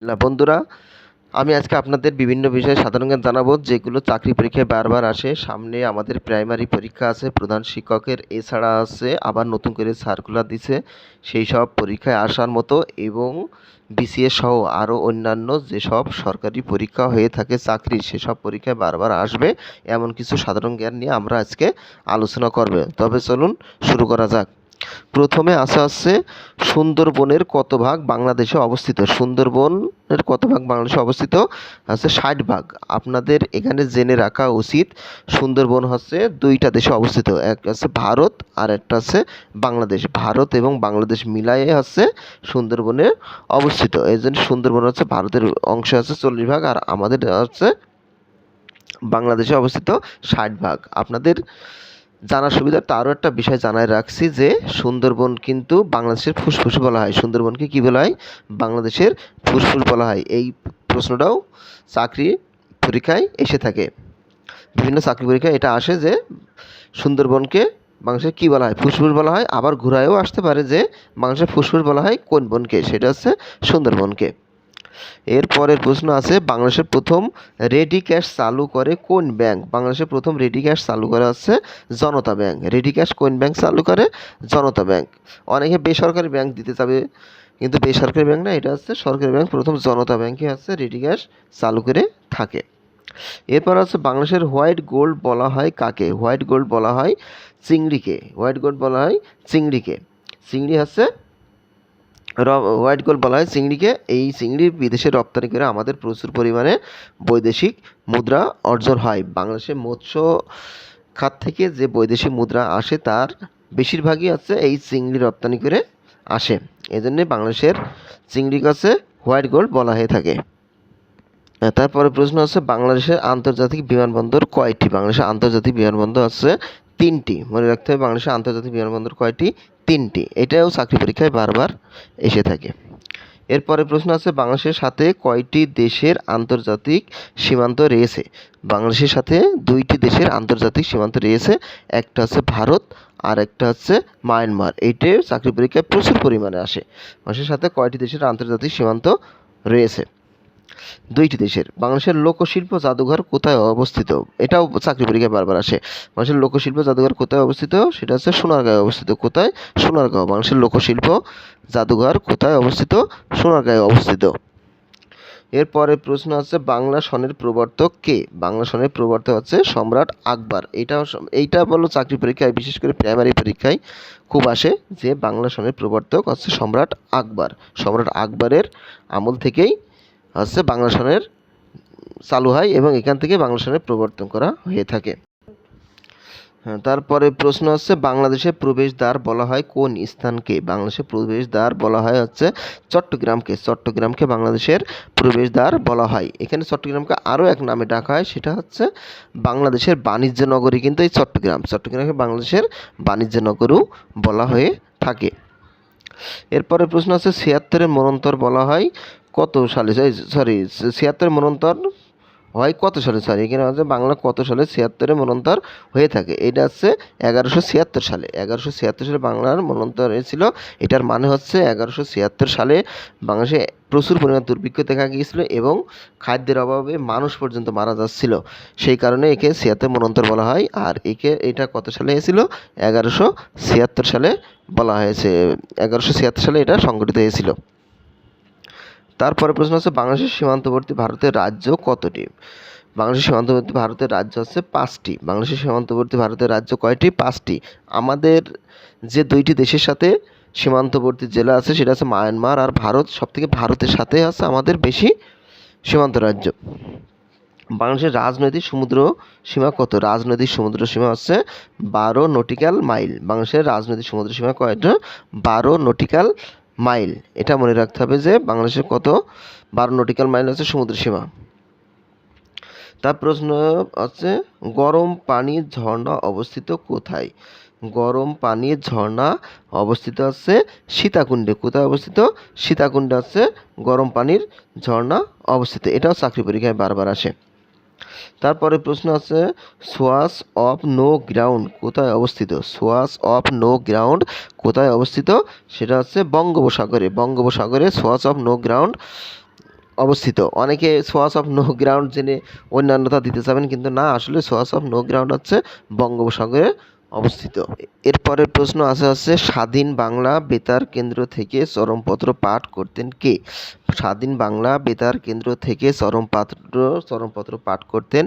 না বন্ধুরা, আমি আজকে আপনাদের বিভিন্ন বিষয়ে সাধারণ জ্ঞান জানাবো যেগুলো চাকরি পরীক্ষায় বারবার আসে। সামনে আমাদের প্রাইমারি পরীক্ষা আছে, প্রধান শিক্ষকের, এছাড়া আছে আবার নতুন করে সার্কুলার দিছে সেই সব পরীক্ষায় আসার মতো, এবং বিসিএস সহ আরও অন্যান্য যেসব সরকারি পরীক্ষা হয়ে থাকে চাকরির, সেসব পরীক্ষায় বারবার আসবে এমন কিছু সাধারণ জ্ঞান নিয়ে আমরা আজকে আলোচনা করব। তবে চলুন শুরু করা যাক। প্রথমে হচ্ছে সুন্দরবনের কত ভাগ বাংলাদেশে অবস্থিত। সুন্দরবনের কত ভাগ বাংলাদেশে অবস্থিত আছে 60 ভাগ। আপনাদের এখানে জেনে রাখা উচিত সুন্দরবন হচ্ছে দুইটা দেশে অবস্থিত, এক আছে ভারত আর একটা আছে বাংলাদেশ। ভারত এবং বাংলাদেশ মিলাইয়ে হচ্ছে সুন্দরবনে অবস্থিত। এই জন্য সুন্দরবন হচ্ছে ভারতের অংশ আছে 40 ভাগ, আর আমাদের হচ্ছে বাংলাদেশে অবস্থিত 60 ভাগ। আপনাদের জানার সুবিধার্থে আরও একটা বিষয় জানায় রাখছি যে সুন্দরবন কিন্তু বাংলাদেশের ফুসফুস বলা হয়। সুন্দরবনকে কী বলা হয়? বাংলাদেশের ফুসফুস বলা হয়। এই প্রশ্নটাও চাকরি পরীক্ষায় এসে থাকে, বিভিন্ন চাকরি পরীক্ষায় এটা আসে যে সুন্দরবনের বাংলাদেশে কী বলা হয়? ফুসফুস বলা হয়। আবার ঘুরায়ও আসতে পারে যে বাংলাদেশের ফুসফুস বলা হয় কোন বনকে? সেটা হচ্ছে সুন্দরবনকে। এর পরের প্রশ্ন আছে, বাংলাদেশের প্রথম রেডি ক্যাশ চালু করে কোন ব্যাংক? বাংলাদেশের প্রথম রেডি ক্যাশ চালু করা হচ্ছে জনতা ব্যাংক। রেডি ক্যাশ কোন ব্যাংক চালু করে? জনতা ব্যাংক। অনেকে বেসরকারি ব্যাংক দিতে চাবে, কিন্তু বেসরকারি ব্যাংক না, এটা হচ্ছে সরকারি ব্যাংক। প্রথম জনতা ব্যাংকে হচ্ছে রেডি ক্যাশ চালু করে থাকে। এরপর হচ্ছে বাংলাদেশের হোয়াইট গোল্ড বলা হয় কাকে? হোয়াইট গোল্ড বলা হয় চিংড়িকে। হোয়াইট গোল্ড বলা হয় চিংড়িকে। চিংড়ি হচ্ছে হোয়াইট গোল্ড বলা হয় চিংড়িকে। এই চিংড়ি বিদেশে রপ্তানি করে আমাদের প্রচুর পরিমাণে বৈদেশিক মুদ্রা অর্জন হয়। বাংলাদেশের মৎস্য খাত থেকে যে বৈদেশিক মুদ্রা আসে তার বেশিরভাগই হচ্ছে এই চিংড়ি রপ্তানি করে আসে। এই জন্যে বাংলাদেশের চিংড়ি কাছে হোয়াইট গোল্ড বলা হয়ে থাকে। তারপরে প্রশ্ন হচ্ছে, বাংলাদেশের আন্তর্জাতিক বিমানবন্দর কয়টি? বাংলাদেশের আন্তর্জাতিক বিমানবন্দর হচ্ছে 3টি। মনে রাখতে হবে বাংলাদেশের আন্তর্জাতিক বিমানবন্দর কয়টি? 3টি। এটাও চাকরি পরীক্ষায় বারবার এসে থাকে। এরপরে প্রশ্ন আছে, বাংলাদেশের সাথে কয়টি দেশের আন্তর্জাতিক সীমান্ত রয়েছে? বাংলাদেশের সাথে 2টি দেশের আন্তর্জাতিক সীমান্ত রয়েছে। একটা হচ্ছে ভারত আর একটা হচ্ছে মায়ানমার। এইটাও চাকরি পরীক্ষায় প্রচুর পরিমাণে আসে। বাংলাদেশের সাথে কয়টি দেশের আন্তর্জাতিক সীমান্ত রয়েছে? 2টি দেশের। বাংলাদেশের লোকশিল্প জাদুঘর কোথায় অবস্থিত? এটাও চাকরি পরীক্ষায় বারবার আসে। বাংলাদেশের লোকশিল্প জাদুঘর কোথায় অবস্থিত? সেটা হচ্ছে সোনারগাঁয়ে অবস্থিত। কোথায়? সোনারগাঁও। বাংলাদেশের লোকশিল্প জাদুঘর কোথায় অবস্থিত? সোনারগাঁয়ে অবস্থিত। এরপরে প্রশ্ন আছে, বাংলা সনের প্রবর্তক কে? বাংলা সনের প্রবর্তক হচ্ছে সম্রাট আকবর। এইটা বলো চাকরি পরীক্ষায়, বিশেষ করে প্রাইমারি পরীক্ষায় খুব আসে যে বাংলা সনের প্রবর্তক হচ্ছে সম্রাট আকবর। সম্রাট আকবরের আমল থেকেই হচ্ছে বাংলা সনের চালু হয় এবং এখান থেকে বাংলা সনের প্রবর্তন করা হয়ে থাকে। হ্যাঁ, তারপরে প্রশ্ন হচ্ছে, বাংলাদেশের প্রবেশদ্বার বলা হয় কোন স্থানকে? বাংলাদেশের প্রবেশদ্বার বলা হয় হচ্ছে চট্টগ্রামকে। চট্টগ্রামকে বাংলাদেশের প্রবেশদ্বার বলা হয়। এখানে চট্টগ্রামকে আরও এক নামে ডাকা হয়, সেটা হচ্ছে বাংলাদেশের বাণিজ্য নগরী। কিন্তু এই চট্টগ্রামকে বাংলাদেশের বাণিজ্য নগরও বলা হয়ে থাকে। এরপরে প্রশ্ন আছে, 76-এর মন্বন্তর বলা হয় কত সালে? সরি, 76-এর মন্বন্তর হয় কত সালে? সরি, এখানে হচ্ছে বাংলা কত সালে 76-এর মন্বন্তর হয়ে থাকে? এটা হচ্ছে 1176 সালে। 1176 সালে বাংলার মন্বন্তর হয়েছিল। এটার মানে হচ্ছে 1176 সালে বাংলাদেশে প্রচুর পরিমাণে দুর্ভিক্ষ দেখা গিয়েছিল এবং খাদ্যের অভাবে মানুষ পর্যন্ত মারা যাচ্ছিল। সেই কারণে একে 76 মন্বন্তর বলা হয়। আর এটা কত সালে হয়েছিল? 1176 সালে বলা হয়েছে। 1176 সালে এটা সংগঠিত হয়েছিল। তারপরে প্রশ্ন হচ্ছে, বাংলাদেশের সীমান্তবর্তী ভারতের রাজ্য কতটি? বাংলাদেশের সীমান্তবর্তী ভারতের রাজ্য হচ্ছে 5টি। বাংলাদেশের সীমান্তবর্তী ভারতের রাজ্য কয়টি? 5টি। আমাদের যে 2টি দেশের সাথে সীমান্তবর্তী জেলা আছে সেটা হচ্ছে মায়ানমার আর ভারত। সবথেকে ভারতের সাথে আছে আমাদের বেশি সীমান্ত রাজ্য। বাংলাদেশের রাজনৈতিক সমুদ্র সীমা কত? রাজনৈতিক সমুদ্র সীমা হচ্ছে 12 নটিক্যাল মাইল। বাংলাদেশের রাজনৈতিক সমুদ্র সীমা কয়টা? 12 নটিক্যাল মাইল। এটা মনে রাখতে হবে যে বাংলাদেশের কত? 12 নটিক্যাল মাইল হচ্ছে সমুদ্র সীমা। তার প্রশ্ন হচ্ছে, গরম পানির ঝর্ণা অবস্থিত কোথায়? গরম পানির ঝর্ণা অবস্থিত হচ্ছে সীতাকুণ্ডে। কোথায় অবস্থিত? সীতাকুণ্ডে হচ্ছে গরম পানির ঝর্ণা অবস্থিত। এটাও চাকরি পরীক্ষায় বারবার আসে। তারপরে প্রশ্ন আছে, সোয়াচ অফ নো গ্রাউন্ড কোথায় অবস্থিত? সোয়াচ অফ নো গ্রাউন্ড কোথায় অবস্থিত? সেটা হচ্ছে বঙ্গোপসাগরে। বঙ্গোপসাগরে সোয়াচ অফ নো গ্রাউন্ড অবস্থিত। অনেকে সোয়াস অফ নো গ্রাউন্ড জেনে অন্যান্যতা দিতে চাবেন, কিন্তু না, আসলে সোয়াস অফ নো গ্রাউন্ড হচ্ছে বঙ্গোপসাগরে অবস্থিত। এরপরের প্রশ্ন হচ্ছে স্বাধীন বাংলা বেতার কেন্দ্র থেকে চরমপত্র পাঠ করতেন কে? স্বাধীন বাংলা বেতার কেন্দ্র থেকে চরমপত্র পাঠ করতেন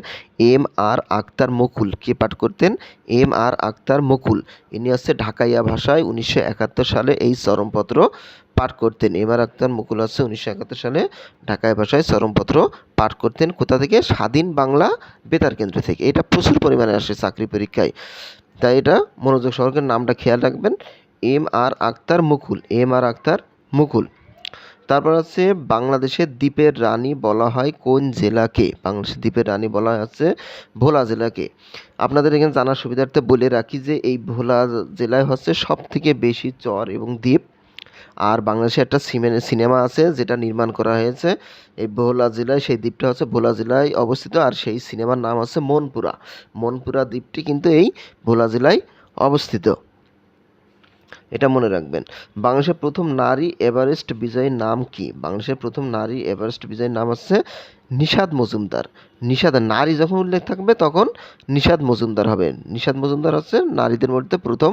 এম আর আখতার মুকুল। কে পাঠ করতেন? এম আর আখতার মুকুল। ইনি হচ্ছে ঢাকাইয়া ভাষায় 1971 সালে এই চরমপত্র পাঠ করতেন। এম আর আখতার মুকুল হচ্ছে 1971 সালে ঢাকাইয়া ভাষায় চরমপত্র পাঠ করতেন। কোথা থেকে? স্বাধীন বাংলা বেতার কেন্দ্র থেকে। এটা প্রচুর পরিমাণে আসে চাকরি পরীক্ষায়, তাই এটা মনোযোগ সহকারে নামটা খেয়াল রাখবেন, এম আর আখতার মুকুল। এম আর আখতার মুকুল। তারপর হচ্ছে বাংলাদেশের দ্বীপের রানী বলা হয় কোন জেলাকে? বাংলাদেশের দ্বীপের রানী বলা হচ্ছে ভোলা জেলাকে। আপনাদের এখানে জানার সুবিধার্থে বলে রাখি যে এই ভোলা জেলায় হচ্ছে সব থেকে বেশি চর এবং দ্বীপ। আর বাংলাদেশে একটা সিনেমা আছে যেটা নির্মাণ করা হয়েছে এই ভোলা জেলায়, সেই দ্বীপটা হচ্ছে ভোলা জেলায় অবস্থিত, আর সেই সিনেমার নাম হচ্ছে মনপুরা। মনপুরা দ্বীপটি কিন্তু এই ভোলা জেলায় অবস্থিত, এটা মনে রাখবেন। বাংলাদেশের প্রথম নারী এভারেস্ট বিজয়ীর নাম কি? বাংলাদেশের প্রথম নারী এভারেস্ট বিজয়ীর নাম হচ্ছে নিশাদ মজুমদার। নিশাদ, নারী যখন উল্লেখ থাকবে তখন নিশাদ মজুমদার হবে। নিশাদ মজুমদার হচ্ছে নারীদের মধ্যে প্রথম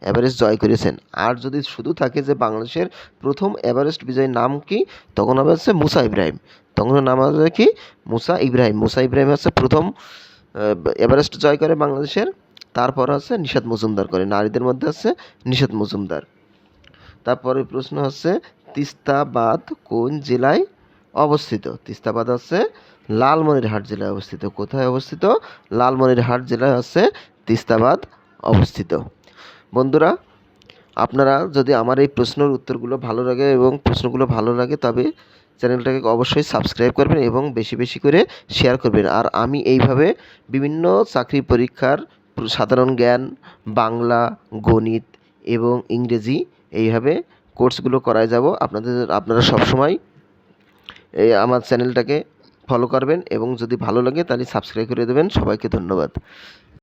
এভারেস্ট জয় করেছেন। আর যদি শুধু থাকে যে বাংলাদেশের প্রথম এভারেস্ট বিজয়ীর নাম কি, তখন হবে হচ্ছে মুসা ইব্রাহিম। তখন নাম হবে কি? মুসা ইব্রাহিম। মুসা ইব্রাহিম হচ্ছে প্রথম এভারেস্ট জয় করে বাংলাদেশের। তারপর হচ্ছে নিশাদ মজুমদার করে, নারীদের মধ্যে হচ্ছে নিশাদ মজুমদার। তারপরে প্রশ্ন হচ্ছে তিস্তাবাদ কোন জেলায় অবস্থিত? তিস্তাবাদ হচ্ছে লালমনিরহাট জেলায় অবস্থিত। কোথায় অবস্থিত? লালমনিরহাট জেলায় হচ্ছে তিস্তাবাদ অবস্থিত। বন্ধুরা, আপনারা যদি আমার এই প্রশ্নের উত্তরগুলো ভালো লাগে এবং প্রশ্নগুলো ভালো লাগে, তবে চ্যানেলটাকে অবশ্যই সাবস্ক্রাইব করবেন এবং বেশি বেশি করে শেয়ার করবেন। আর আমি এইভাবে বিভিন্ন চাকরি পরীক্ষার সাধারণ জ্ঞান, বাংলা, গণিত এবং ইংরেজি এইভাবে কোর্সগুলো করায় যাব। আপনারা সবসময় এই আমার চ্যানেলটাকে ফলো করবেন এবং যদি ভালো লাগে তাহলে সাবস্ক্রাইব করে দেবেন। সবাইকে ধন্যবাদ।